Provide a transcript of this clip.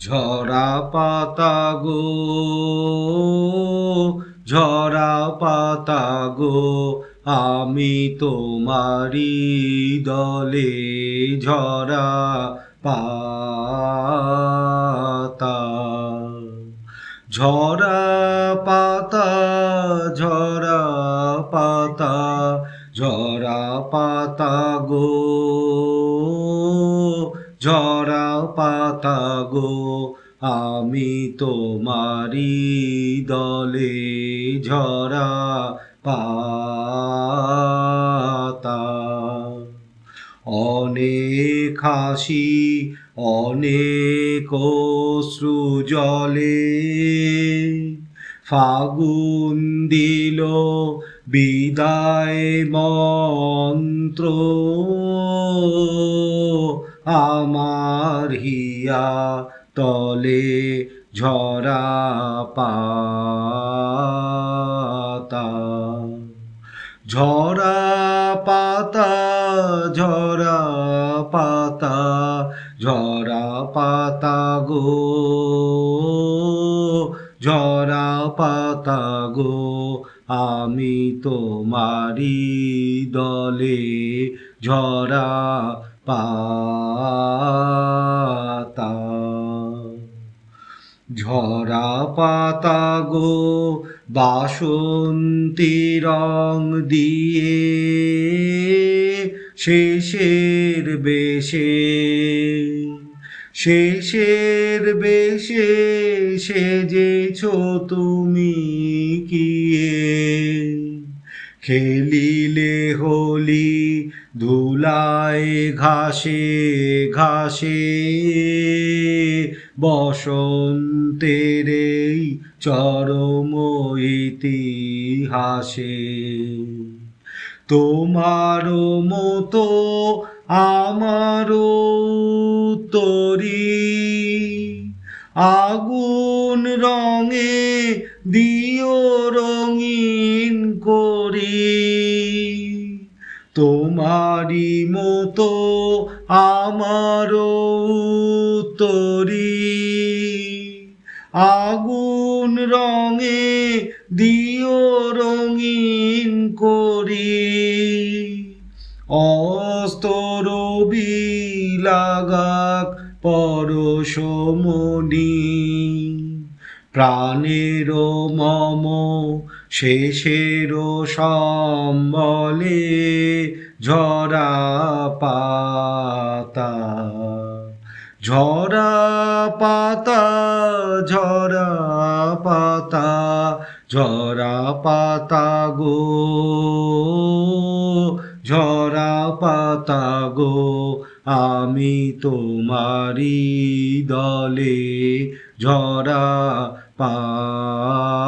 ঝরা পাতা গো, ঝরা পাতা গো, আমি তোমারি দলে ঝরা পাতা। ঝরা পাতা, ঝরা পাতা, ঝরা পাতা গো, ঝরা পাতা গো, আমি তোমারি দলে ঝরা পাতা। অনেক হাসি, অনেক অশ্রু জলে, ফাগুন দিল বিদায় মন্ত্র, আমার হিয়া তলে ঝরা পাতা। ঝরা পাতা, ঝরা পাতা, ঝরা পাতা গো, ঝরা পাতা গো, আমি তোমারি দলে ঝরা পাতা। ঝরা পাতা গো, বাসন্তী রং দিয়ে শেষের বেশে, শেষের বেশে সেজেছ তুমি কিয়ে, খেলিলে হোলি ধুলায় ঘাসে ঘাসে, বসন্তের এই চরম ইতিহাসে। তোমারও মতো আমারও তরি, আগুন রঙে দিও রঙিন করি। তোমারি মতো আমারও তরি, আগুন রঙে দিও রঙিন করি। অস্তরবি লাগাক পরশমণি, প্রাণের মম শেষের সম্বলে ঝরা পাতা। ঝরা পাতা, ঝরা পাতা, ঝরা পাতা গো, ঝরা পাতা গো, আমি তোমারি দলে ঝরা পাতা।